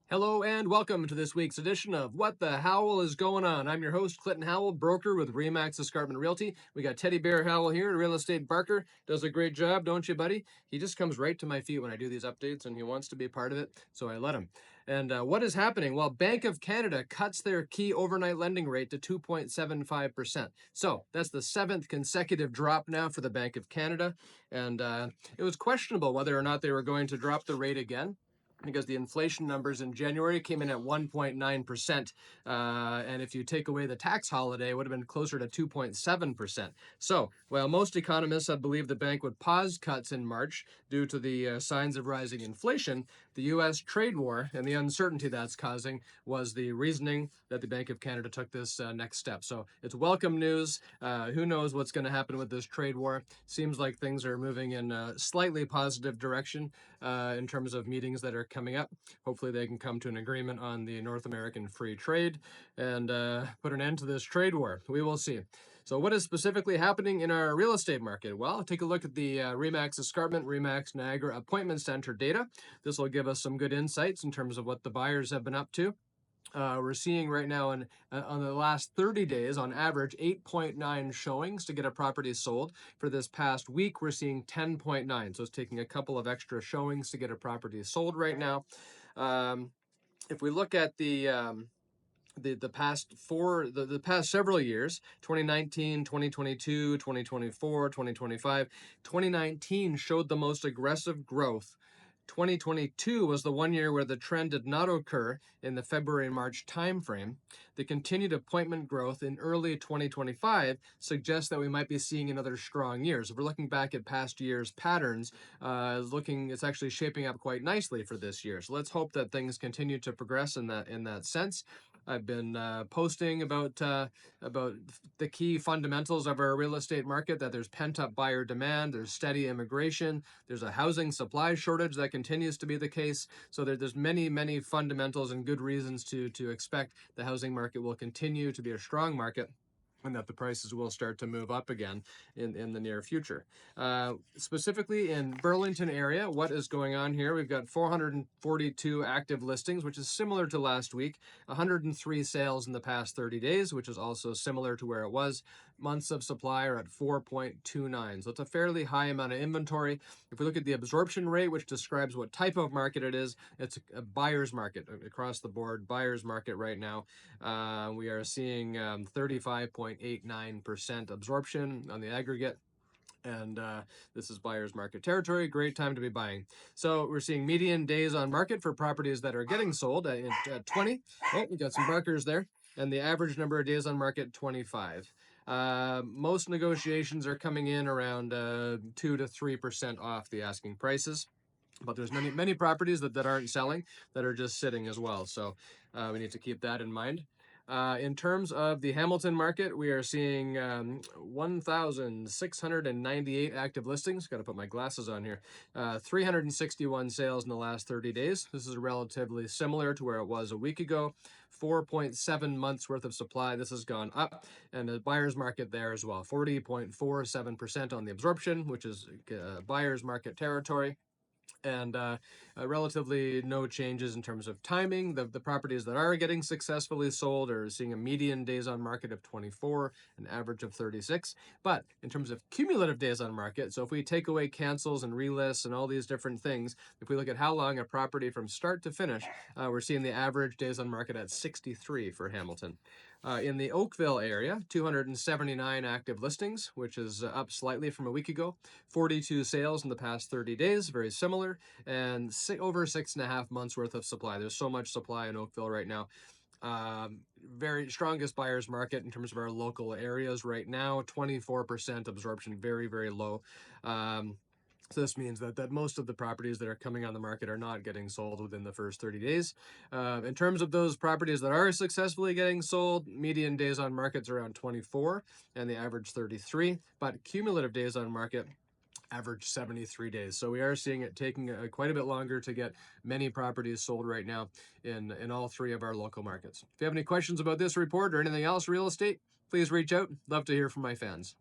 Hello and welcome to this week's edition of What the Howell is Going On. I'm your host, Clinton Howell, broker with Remax Escarpment Realty. We got Teddy Bear Howell here, real estate barker. Does a great job, don't you, buddy? He just comes right to my feet when I do these updates and he wants to be a part of it, so I let him. And what is happening? Well, Bank of Canada cuts their key overnight lending rate to 2.75%. So that's the seventh consecutive drop now for the Bank of Canada. And it was questionable whether or not they were going to drop the rate again, because the inflation numbers in January came in at 1.9%. And if you take away the tax holiday, it would have been closer to 2.7%. So, while most economists had believed the bank would pause cuts in March due to the signs of rising inflation, the U.S. trade war and the uncertainty that's causing was the reasoning that the Bank of Canada took this next step. So, it's welcome news. Who knows what's going to happen with this trade war? Seems like things are moving in a slightly positive direction in terms of meetings that are coming up. Hopefully they can come to an agreement on the North American free trade and put an end to this trade war. We will see. So what is specifically happening in our real estate market? Well, take a look at the Remax Escarpment, Remax Niagara appointment center data. This will give us some good insights in terms of what the buyers have been up to. We're seeing right now on the last 30 days, on average, 8.9 showings to get a property sold. For this past week, we're seeing 10.9. So it's taking a couple of extra showings to get a property sold right now. If we look at the past several years, 2019, 2022, 2024, 2025, 2019 showed the most aggressive growth. 2022 was the one year where the trend did not occur in the February and March timeframe. The continued appointment growth in early 2025 suggests that we might be seeing another strong year. So if we're looking back at past years' patterns, it's actually shaping up quite nicely for this year. So let's hope that things continue to progress in that sense. I've been posting about the key fundamentals of our real estate market, that there's pent-up buyer demand, there's steady immigration, there's a housing supply shortage that continues to be the case. So there's many fundamentals and good reasons to expect the housing market will continue to be a strong market, and that the prices will start to move up again in the near future. Specifically in Burlington area, what is going on here? We've got 442 active listings, which is similar to last week. 103 sales in the past 30 days, which is also similar to where it was. Months of supply are at 4.29. So it's a fairly high amount of inventory. If we look at the absorption rate, which describes what type of market it is, it's a buyer's market across the board, buyer's market right now. We are seeing 35.89% absorption on the aggregate. And this is buyer's market territory. Great time to be buying. So we're seeing median days on market for properties that are getting sold at 20. Oh, we got some markers there. And the average number of days on market, 25. Most negotiations are coming in around 2 to 3% off the asking prices. But there's many properties that aren't selling, that are just sitting as well. So we need to keep that in mind. In terms of the Hamilton market, we are seeing 1,698 active listings. Got to put my glasses on here. 361 sales in the last 30 days. This is relatively similar to where it was a week ago. 4.7 months worth of supply. This has gone up. And the buyer's market there as well. 40.47% on the absorption, which is buyer's market territory. And relatively no changes in terms of timing. The properties that are getting successfully sold are seeing a median days on market of 24, an average of 36. But in terms of cumulative days on market, so if we take away cancels and relists and all these different things, if we look at how long a property from start to finish, we're seeing the average days on market at 63 for Hamilton. In the Oakville area, 279 active listings, which is up slightly from a week ago. 42 sales in the past 30 days, very similar, and over 6.5 months worth of supply. There's so much supply in Oakville right now. Very strongest buyer's market in terms of our local areas right now. 24% absorption, very low. So this means that most of the properties that are coming on the market are not getting sold within the first 30 days. In terms of those properties that are successfully getting sold, median days on market's around 24 and the average 33, but cumulative days on market average 73 days. So we are seeing it taking quite a bit longer to get many properties sold right now in all three of our local markets. If you have any questions about this report or anything else real estate, please reach out. Love to hear from my fans.